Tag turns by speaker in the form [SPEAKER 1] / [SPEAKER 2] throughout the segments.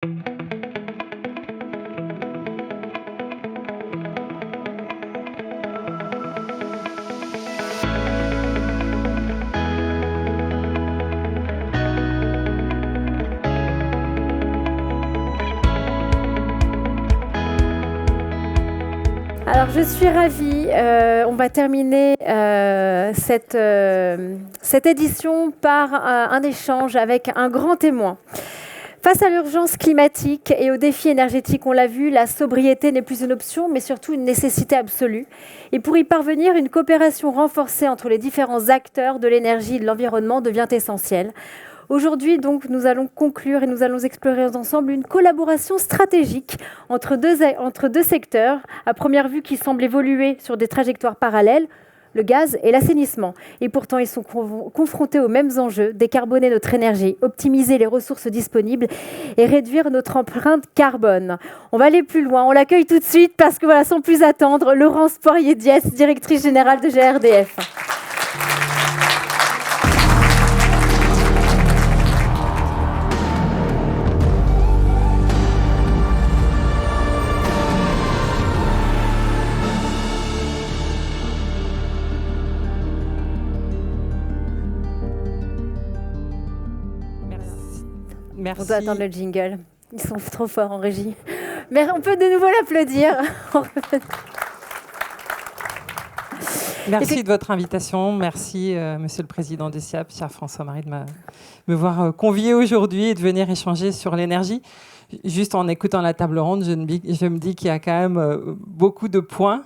[SPEAKER 1] Alors, je suis ravie. On va terminer cette édition par un échange avec un grand témoin. Face à l'urgence climatique et aux défis énergétiques, on l'a vu, la sobriété n'est plus une option, mais surtout une nécessité absolue. Et pour y parvenir, une coopération renforcée entre les différents acteurs de l'énergie et de l'environnement devient essentielle. Aujourd'hui, donc, nous allons conclure et nous allons explorer ensemble une collaboration stratégique entre deux secteurs, à première vue qui semblent évoluer sur des trajectoires parallèles, le gaz et l'assainissement. Et pourtant, ils sont confrontés aux mêmes enjeux, décarboner notre énergie, optimiser les ressources disponibles et réduire notre empreinte carbone. On va aller plus loin. On l'accueille tout de suite parce que, voilà, sans plus attendre, Laurence Poirier-Diès, directrice générale de GRDF.
[SPEAKER 2] Merci.
[SPEAKER 1] On doit attendre le jingle. Ils sont trop forts en régie. Mais on peut de nouveau l'applaudir.
[SPEAKER 2] Merci de votre invitation. Merci, Monsieur le Président des SIAP, cher François-Marie, de me voir convié aujourd'hui et de venir échanger sur l'énergie. Juste en écoutant la table ronde, je me dis qu'il y a quand même beaucoup de points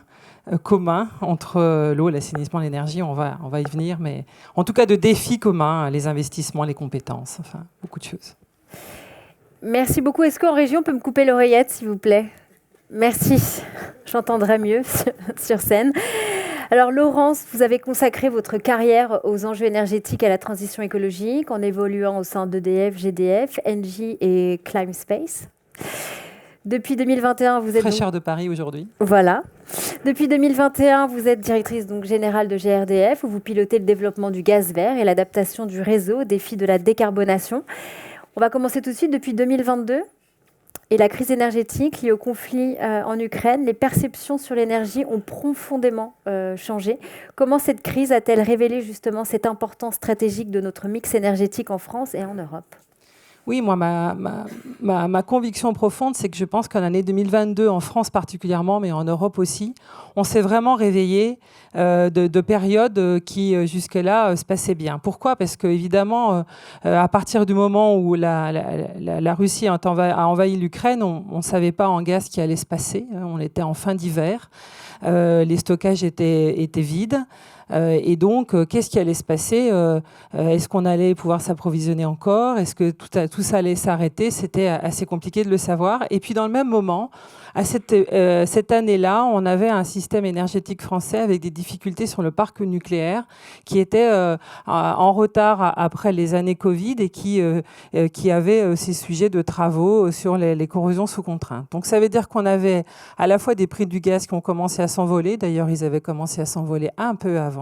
[SPEAKER 2] communs entre l'eau, l'assainissement, l'énergie. On va y venir, mais en tout cas de défis communs, les investissements, les compétences, enfin, beaucoup de choses.
[SPEAKER 1] Merci beaucoup. Est-ce qu'en région, on peut me couper l'oreillette, s'il vous plaît? Merci. J'entendrai mieux sur scène. Alors, Laurence, vous avez consacré votre carrière aux enjeux énergétiques et à la transition écologique en évoluant au sein d'EDF, GDF, Engie et ClimeSpace. Depuis 2021, vous êtes...
[SPEAKER 2] Fraîcheur de Paris aujourd'hui.
[SPEAKER 1] Voilà. Depuis 2021, vous êtes directrice générale de GRDF, où vous pilotez le développement du gaz vert et l'adaptation du réseau aux défis de la décarbonation. On va commencer tout de suite. Depuis 2022 et la crise énergétique liée au conflit en Ukraine, les perceptions sur l'énergie ont profondément changé. Comment cette crise a-t-elle révélé justement cette importance stratégique de notre mix énergétique en France et en Europe ?
[SPEAKER 2] Oui, moi, ma conviction profonde, c'est que je pense qu'en l'année 2022, en France particulièrement, mais en Europe aussi, on s'est vraiment réveillé de périodes qui, jusque-là, se passaient bien. Pourquoi ? Parce qu'évidemment, à partir du moment où la Russie a envahi l'Ukraine, on ne savait pas en gaz ce qui allait se passer. On était en fin d'hiver. Les stockages étaient vides. Et donc, qu'est-ce qui allait se passer ? Est-ce qu'on allait pouvoir s'approvisionner encore ? Est-ce que tout ça allait s'arrêter ? C'était assez compliqué de le savoir. Et puis, dans le même moment, à cette année-là, on avait un système énergétique français avec des difficultés sur le parc nucléaire qui était en retard après les années Covid et qui avait ces sujets de travaux sur les corrosions sous contrainte. Donc, ça veut dire qu'on avait à la fois des prix du gaz qui ont commencé à s'envoler. D'ailleurs, ils avaient commencé à s'envoler un peu avant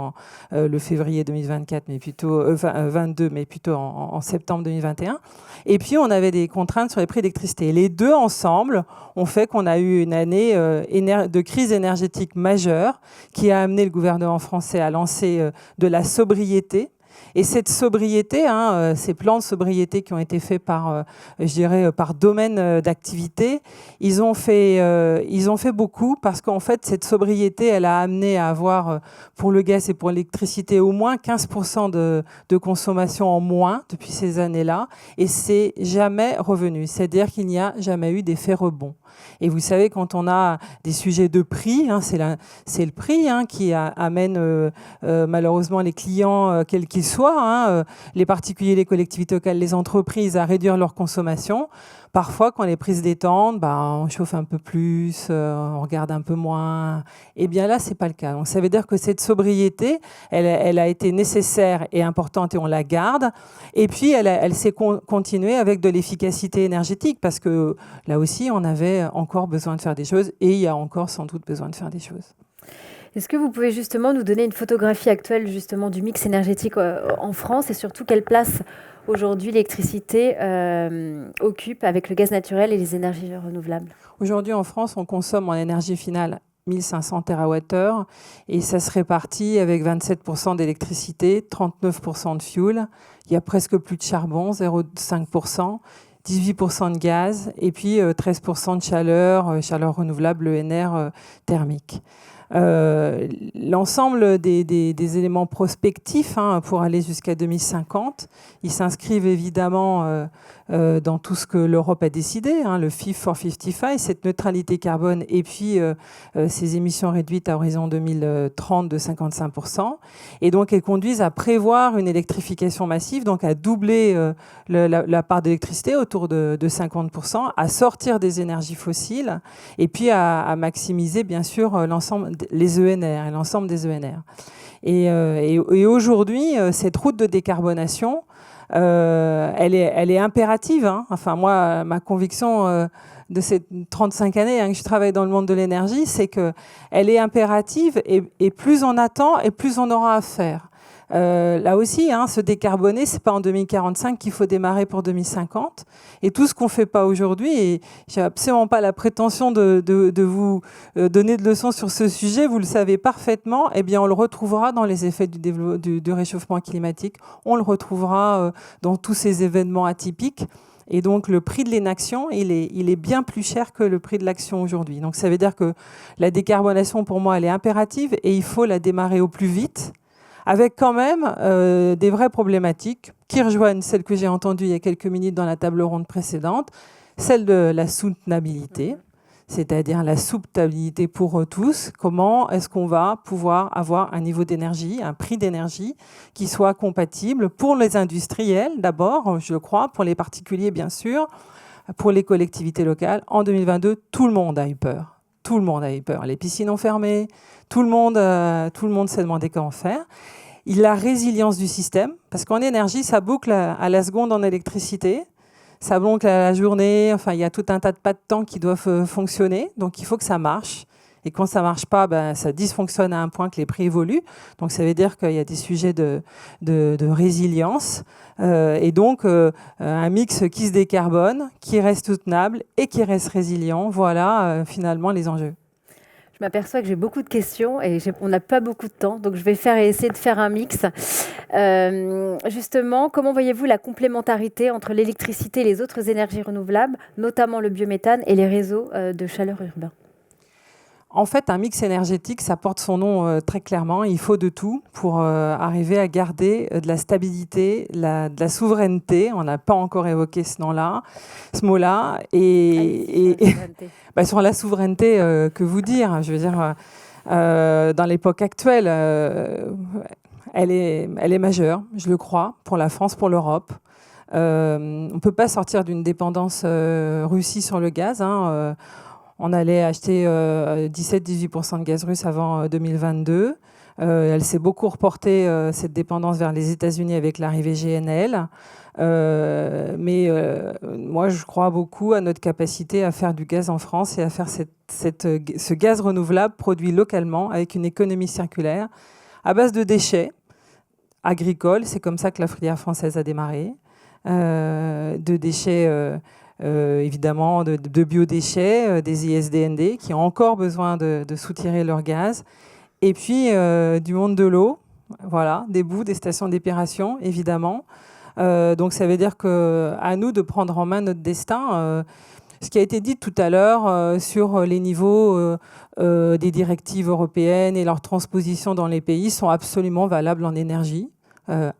[SPEAKER 2] le février 2024, mais plutôt 22, mais plutôt en septembre 2021. Et puis, on avait des contraintes sur les prix d'électricité. Les deux ensemble ont fait qu'on a eu une année de crise énergétique majeure qui a amené le gouvernement français à lancer de la sobriété. Et cette sobriété, ces plans de sobriété qui ont été faits par, par domaine d'activité, ils ont fait beaucoup parce qu'en fait, cette sobriété, elle a amené à avoir, pour le gaz et pour l'électricité, au moins 15% de consommation en moins depuis ces années-là. Et c'est jamais revenu. C'est-à-dire qu'il n'y a jamais eu d'effet rebond. Et vous savez, quand on a des sujets de prix, c'est le prix qui amène malheureusement les clients, quels qu'ils soient, les particuliers, les collectivités locales, les entreprises, à réduire leur consommation. Parfois, quand les prix se détendent, on chauffe un peu plus, on regarde un peu moins. Et bien là, c'est pas le cas. Donc, ça veut dire que cette sobriété, elle a été nécessaire et importante et on la garde. Et puis, elle s'est continuée avec de l'efficacité énergétique parce que là aussi, on avait encore besoin de faire des choses et il y a encore sans doute besoin de faire des choses.
[SPEAKER 1] Est-ce que vous pouvez justement nous donner une photographie actuelle justement du mix énergétique en France et surtout quelle place aujourd'hui l'électricité occupe avec le gaz naturel et les énergies renouvelables?
[SPEAKER 2] Aujourd'hui, en France, on consomme en énergie finale 1500 TWh et ça se répartit avec 27% d'électricité, 39% de fuel. Il y a presque plus de charbon, 0,5%, 18% de gaz et puis 13% de chaleur renouvelable, ENR thermique. L'ensemble des éléments prospectifs pour aller jusqu'à 2050, ils s'inscrivent évidemment dans tout ce que l'Europe a décidé, le Fit for 55, cette neutralité carbone et puis ces émissions réduites à horizon 2030 de 55%. Et donc, elles conduisent à prévoir une électrification massive, donc à doubler la part d'électricité autour de 50%, à sortir des énergies fossiles et puis à maximiser, bien sûr, les ENR et l'ensemble des ENR. Et aujourd'hui, cette route de décarbonation, elle est impérative. Enfin, moi, ma conviction de ces 35 années que je travaille dans le monde de l'énergie, c'est qu'elle est impérative et plus on attend et plus on aura à faire. Là aussi, se décarboner, c'est pas en 2045 qu'il faut démarrer pour 2050. Et tout ce qu'on fait pas aujourd'hui, et j'ai absolument pas la prétention de vous donner de leçons sur ce sujet, vous le savez parfaitement, eh bien on le retrouvera dans les effets du réchauffement climatique, on le retrouvera dans tous ces événements atypiques. Et donc, le prix de l'inaction, il est bien plus cher que le prix de l'action aujourd'hui. Donc, ça veut dire que la décarbonation, pour moi, elle est impérative et il faut la démarrer au plus vite, avec quand même des vraies problématiques qui rejoignent celles que j'ai entendues il y a quelques minutes dans la table ronde précédente, celle de la soutenabilité, c'est-à-dire la soutenabilité pour tous. Comment est-ce qu'on va pouvoir avoir un niveau d'énergie, un prix d'énergie qui soit compatible pour les industriels d'abord, je crois, pour les particuliers bien sûr, pour les collectivités locales. En 2022, tout le monde a eu peur. Tout le monde a eu peur. Les piscines ont fermé, tout le monde s'est demandé comment faire. La résilience du système, parce qu'en énergie, ça boucle à la seconde en électricité. Ça boucle à la journée, enfin, il y a tout un tas de pas de temps qui doivent fonctionner, donc il faut que ça marche. Et quand ça ne marche pas, ça dysfonctionne à un point que les prix évoluent. Donc ça veut dire qu'il y a des sujets de résilience. Et donc un mix qui se décarbone, qui reste soutenable et qui reste résilient. Voilà finalement les enjeux.
[SPEAKER 1] Je m'aperçois que j'ai beaucoup de questions et on n'a pas beaucoup de temps, donc je vais essayer de faire un mix. Justement, comment voyez-vous la complémentarité entre l'électricité et les autres énergies renouvelables, notamment le biométhane et les réseaux de chaleur urbains?
[SPEAKER 2] En fait, un mix énergétique, ça porte son nom très clairement. Il faut de tout pour arriver à garder de la stabilité, de la souveraineté. On n'a pas encore évoqué ce mot-là. Sur la souveraineté, que vous dire? Je veux dire, dans l'époque actuelle, elle est majeure, je le crois, pour la France, pour l'Europe. On ne peut pas sortir d'une dépendance Russie sur le gaz. On allait acheter 17-18% de gaz russe avant 2022. Elle s'est beaucoup reportée, cette dépendance, vers les États-Unis avec l'arrivée GNL. Mais moi, je crois beaucoup à notre capacité à faire du gaz en France et à faire ce gaz renouvelable produit localement avec une économie circulaire à base de déchets agricoles. C'est comme ça que la filière française a démarré. De déchets... évidemment de biodéchets, des ISDND qui ont encore besoin de soutirer leur gaz, et puis du monde de l'eau, voilà, des boues, des stations d'épuration, évidemment. Donc ça veut dire qu'à nous de prendre en main notre destin. Ce qui a été dit tout à l'heure sur les niveaux des directives européennes et leur transposition dans les pays sont absolument valables en énergie.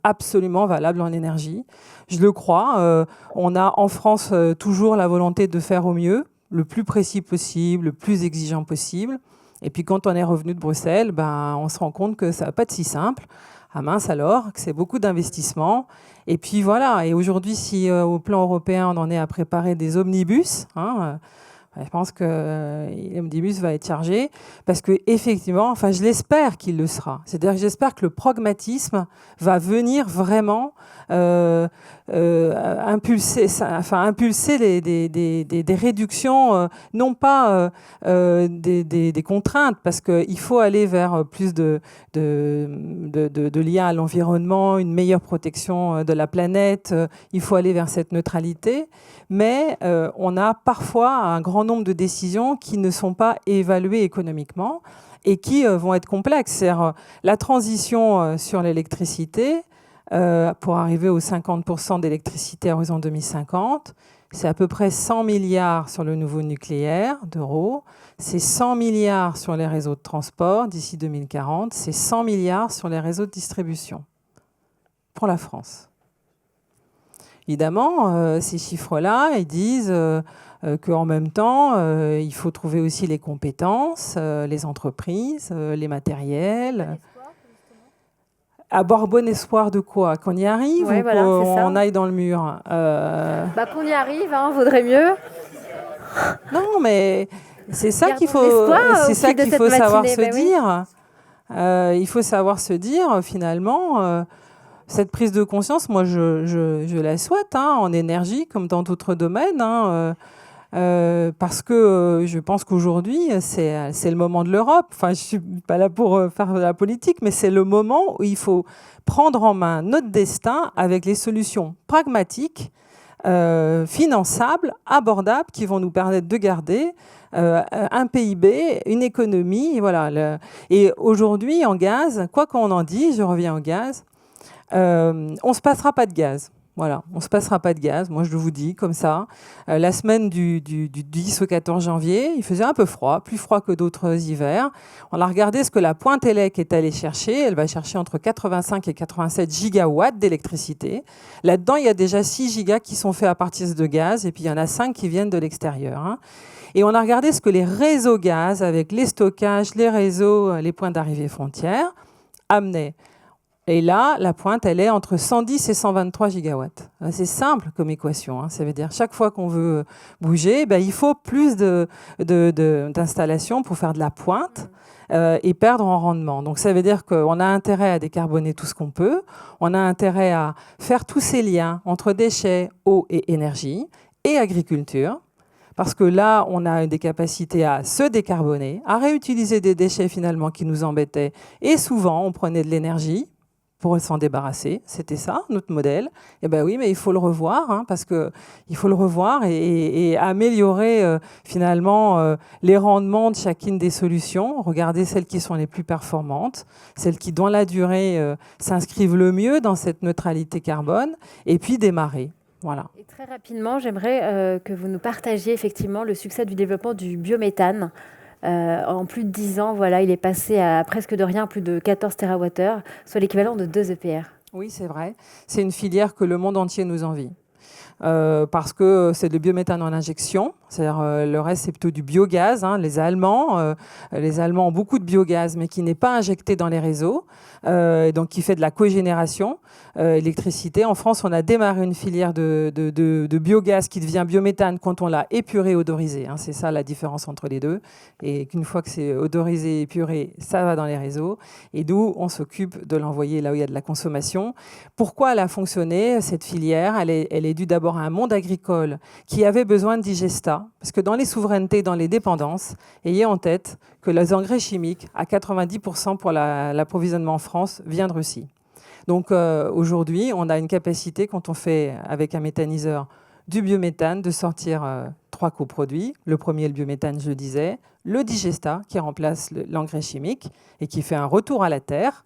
[SPEAKER 2] Absolument valable en énergie. Je le crois. On a en France toujours la volonté de faire au mieux, le plus précis possible, le plus exigeant possible. Et puis quand on est revenu de Bruxelles, on se rend compte que ça ne va pas être si simple. Ah mince alors, que c'est beaucoup d'investissements. Et puis voilà. Et aujourd'hui, si au plan européen, on en est à préparer des omnibus, Je pense que l'omnibus va être chargé parce que effectivement, enfin, je l'espère qu'il le sera. C'est-à-dire que j'espère que le pragmatisme va venir vraiment impulser des réductions, non pas des contraintes, parce qu'il faut aller vers plus de liens à l'environnement, une meilleure protection de la planète. Il faut aller vers cette neutralité, mais on a parfois un grand nombre de décisions qui ne sont pas évaluées économiquement et qui vont être complexes. C'est-à-dire, la transition sur l'électricité, pour arriver aux 50% d'électricité à horizon 2050, c'est à peu près 100 milliards sur le nouveau nucléaire d'euros, c'est 100 milliards sur les réseaux de transport d'ici 2040, c'est 100 milliards sur les réseaux de distribution pour la France. Évidemment, ces chiffres-là, ils disent qu'en même temps, il faut trouver aussi les compétences, les entreprises, les matériels. Avoir bon espoir de quoi? Qu'on y arrive ou
[SPEAKER 1] voilà,
[SPEAKER 2] qu'on aille dans le mur?
[SPEAKER 1] Qu'on y arrive, vaudrait mieux.
[SPEAKER 2] Non, mais c'est ça qu'il faut, savoir se dire. Il faut savoir se dire, finalement, cette prise de conscience, moi, je la souhaite, en énergie, comme dans d'autres domaines, parce que je pense qu'aujourd'hui, c'est le moment de l'Europe. Enfin, je ne suis pas là pour faire de la politique, mais c'est le moment où il faut prendre en main notre destin avec les solutions pragmatiques, finançables, abordables, qui vont nous permettre de garder un PIB, une économie. Voilà. Et aujourd'hui, en gaz, quoi qu'on en dise, je reviens au gaz, on ne se passera pas de gaz. Voilà, on ne se passera pas de gaz, moi je le vous dis comme ça. La semaine du 10 au 14 janvier, il faisait un peu froid, plus froid que d'autres hivers. On a regardé ce que la Pointe-Élec est allée chercher. Elle va chercher entre 85 et 87 gigawatts d'électricité. Là-dedans, il y a déjà 6 gigas qui sont faits à partir de gaz, et puis il y en a 5 qui viennent de l'extérieur. Et on a regardé ce que les réseaux gaz, avec les stockages, les réseaux, les points d'arrivée frontières, amenaient. Et là, la pointe, elle est entre 110 et 123 gigawatts. C'est simple comme équation. Ça veut dire chaque fois qu'on veut bouger, il faut plus d'installations pour faire de la pointe et perdre en rendement. Donc ça veut dire qu'on a intérêt à décarboner tout ce qu'on peut. On a intérêt à faire tous ces liens entre déchets, eau et énergie et agriculture. Parce que là, on a des capacités à se décarboner, à réutiliser des déchets finalement qui nous embêtaient. Et souvent, on prenait de l'énergie pour s'en débarrasser. C'était ça, notre modèle. Et oui, mais il faut le revoir, parce qu'il faut le revoir et améliorer finalement les rendements de chacune des solutions. Regarder celles qui sont les plus performantes, celles qui, dans la durée, s'inscrivent le mieux dans cette neutralité carbone, et puis démarrer. Voilà.
[SPEAKER 1] Et très rapidement, j'aimerais que vous nous partagiez effectivement le succès du développement du biométhane. En plus de 10 ans, il est passé à presque de rien, plus de 14 TWh, soit l'équivalent de 2 EPR.
[SPEAKER 2] Oui, c'est vrai. C'est une filière que le monde entier nous envie. Parce que c'est le biométhane en injection, c'est-à-dire le reste c'est plutôt du biogaz. Les Allemands ont beaucoup de biogaz, mais qui n'est pas injecté dans les réseaux, donc qui fait de la cogénération électricité. En France, on a démarré une filière de biogaz qui devient biométhane quand on l'a épuré, odorisé. C'est ça la différence entre les deux. Et qu'une fois que c'est odorisé, épuré, ça va dans les réseaux. Et nous, on s'occupe de l'envoyer là où il y a de la consommation. Pourquoi elle a fonctionné, cette filière? Elle est due d'abord à un monde agricole qui avait besoin de digestat. Parce que dans les souverainetés, dans les dépendances, ayez en tête que les engrais chimiques, à 90% pour l'approvisionnement en France, vient de Russie. Donc aujourd'hui, on a une capacité, quand on fait avec un méthaniseur du biométhane, de sortir 3 coproduits. Le premier, le biométhane, je le disais. Le digestat, qui remplace l'engrais chimique et qui fait un retour à la terre.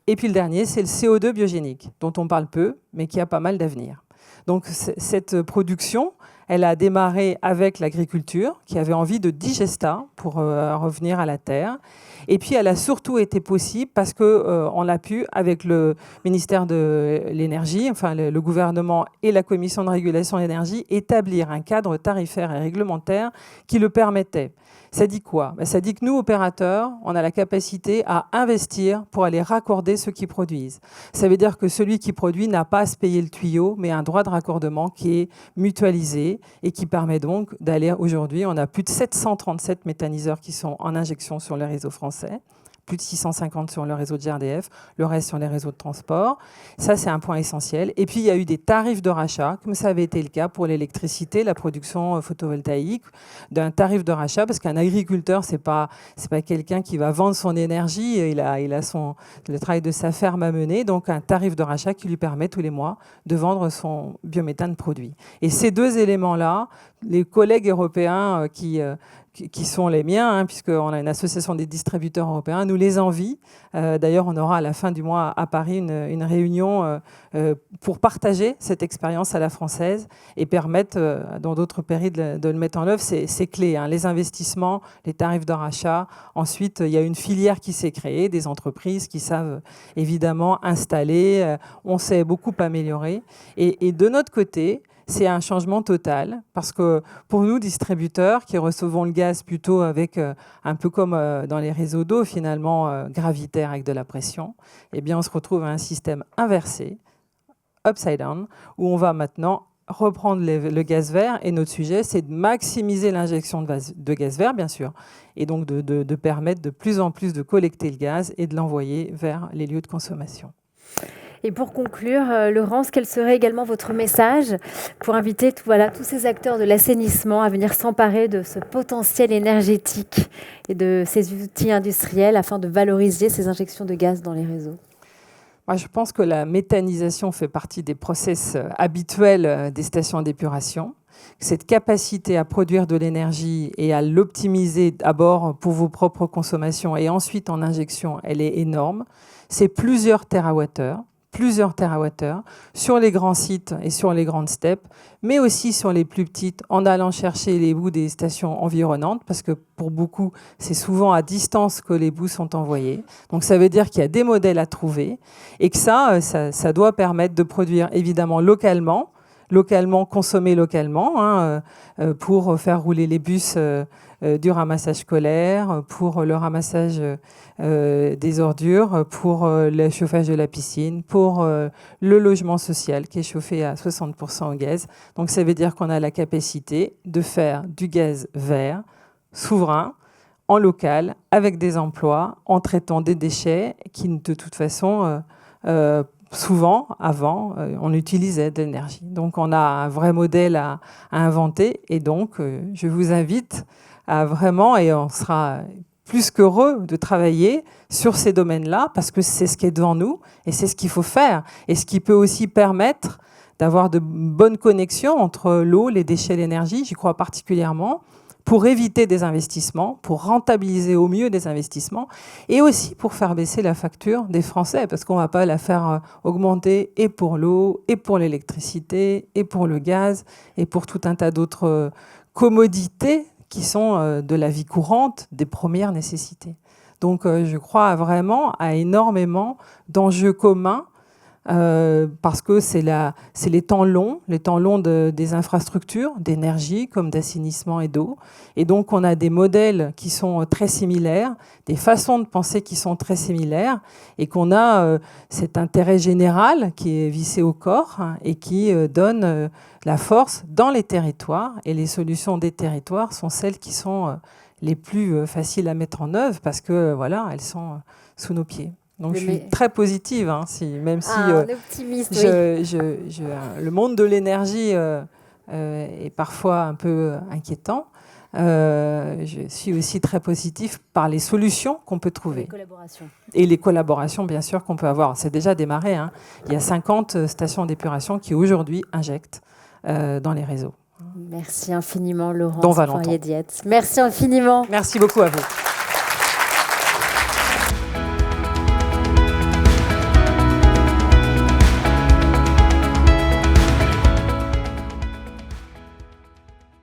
[SPEAKER 2] Et puis le dernier, c'est le CO2 biogénique, dont on parle peu, mais qui a pas mal d'avenir. Donc cette production, elle a démarré avec l'agriculture, qui avait envie de digestat pour revenir à la terre. Et puis elle a surtout été possible parce qu'on l'a pu, avec le ministère de l'Énergie, enfin le gouvernement et la Commission de régulation de l'énergie, établir un cadre tarifaire et réglementaire qui le permettait. Ça dit quoi? Ça dit que nous, opérateurs, on a la capacité à investir pour aller raccorder ceux qui produisent. Ça veut dire que celui qui produit n'a pas à se payer le tuyau, mais un droit de raccordement qui est mutualisé et qui permet donc d'aller, aujourd'hui, on a plus de 737 méthaniseurs qui sont en injection sur le réseau français, plus de 650 sur le réseau de GRDF, le reste sur les réseaux de transport. Ça, c'est un point essentiel. Et puis, il y a eu des tarifs de rachat, comme ça avait été le cas pour l'électricité, la production photovoltaïque, d'un tarif de rachat, parce qu'un agriculteur, c'est pas quelqu'un qui va vendre son énergie, il a le travail de sa ferme à mener, donc un tarif de rachat qui lui permet tous les mois de vendre son biométhane produit. Et ces deux éléments-là, les collègues européens qui sont les miens, puisqu'on a une association des distributeurs européens, nous les envient. D'ailleurs, on aura à la fin du mois à Paris une réunion pour partager cette expérience à la française et permettre dans d'autres pays de le mettre en œuvre. C'est clé, les investissements, les tarifs de rachat. Ensuite, il y a une filière qui s'est créée, des entreprises qui savent évidemment installer. On s'est beaucoup amélioré. Et de notre côté, c'est un changement total, parce que pour nous, distributeurs, qui recevons le gaz plutôt avec, un peu comme dans les réseaux d'eau, finalement, gravitaire avec de la pression, eh bien, on se retrouve à un système inversé, upside down, où on va maintenant reprendre le gaz vert. Et notre sujet, c'est de maximiser l'injection de gaz vert, bien sûr, et donc de permettre de plus en plus de collecter le gaz et de l'envoyer vers les lieux de consommation.
[SPEAKER 1] Et pour conclure, Laurence, quel serait également votre message pour inviter tous ces acteurs de l'assainissement à venir s'emparer de ce potentiel énergétique et de ces outils industriels afin de valoriser ces injections de gaz dans les réseaux?
[SPEAKER 2] Moi, je pense que la méthanisation fait partie des process habituels des stations d'épuration. Cette capacité à produire de l'énergie et à l'optimiser d'abord pour vos propres consommations et ensuite en injection, elle est énorme. C'est plusieurs térawattheures sur les grands sites et sur les grandes steppes, mais aussi sur les plus petites, en allant chercher les bouts des stations environnantes, parce que pour beaucoup, c'est souvent à distance que les bouts sont envoyés. Donc ça veut dire qu'il y a des modèles à trouver, et que ça doit permettre de produire évidemment localement, consommer localement, pour faire rouler les bus du ramassage scolaire, pour le ramassage des ordures, pour le chauffage de la piscine, pour le logement social qui est chauffé à 60% au gaz. Donc ça veut dire qu'on a la capacité de faire du gaz vert, souverain, en local, avec des emplois, en traitant des déchets qui, de toute façon, souvent, avant, on utilisait de l'énergie. Donc, on a un vrai modèle à inventer. Et donc, je vous invite à vraiment, et on sera plus qu'heureux de travailler sur ces domaines-là, parce que c'est ce qui est devant nous, et c'est ce qu'il faut faire. Et ce qui peut aussi permettre d'avoir de bonnes connexions entre l'eau, les déchets, l'énergie, j'y crois particulièrement, pour éviter des investissements, pour rentabiliser au mieux des investissements, et aussi pour faire baisser la facture des Français, parce qu'on ne va pas la faire augmenter et pour l'eau, et pour l'électricité, et pour le gaz, et pour tout un tas d'autres commodités qui sont de la vie courante, des premières nécessités. Donc je crois vraiment à énormément d'enjeux communs, parce que c'est les temps longs des infrastructures, d'énergie comme d'assainissement et d'eau. Et donc on a des modèles qui sont très similaires, des façons de penser qui sont très similaires, et qu'on a cet intérêt général qui est vissé au corps, et qui donne la force dans les territoires. Et les solutions des territoires sont celles qui sont les plus faciles à mettre en œuvre, parce que voilà, elles sont sous nos pieds. Donc je suis très positive, même si
[SPEAKER 1] optimiste,
[SPEAKER 2] le monde de l'énergie est parfois un peu inquiétant. Je suis aussi très positive par les solutions qu'on peut trouver.
[SPEAKER 1] Les collaborations.
[SPEAKER 2] Et les collaborations, bien sûr, qu'on peut avoir. C'est déjà démarré. Il y a 50 stations d'épuration qui aujourd'hui injectent dans les réseaux.
[SPEAKER 1] Merci infiniment, Laurence.
[SPEAKER 2] Dont Valentin.
[SPEAKER 1] Poirier-Dietz. Merci infiniment.
[SPEAKER 2] Merci beaucoup à vous.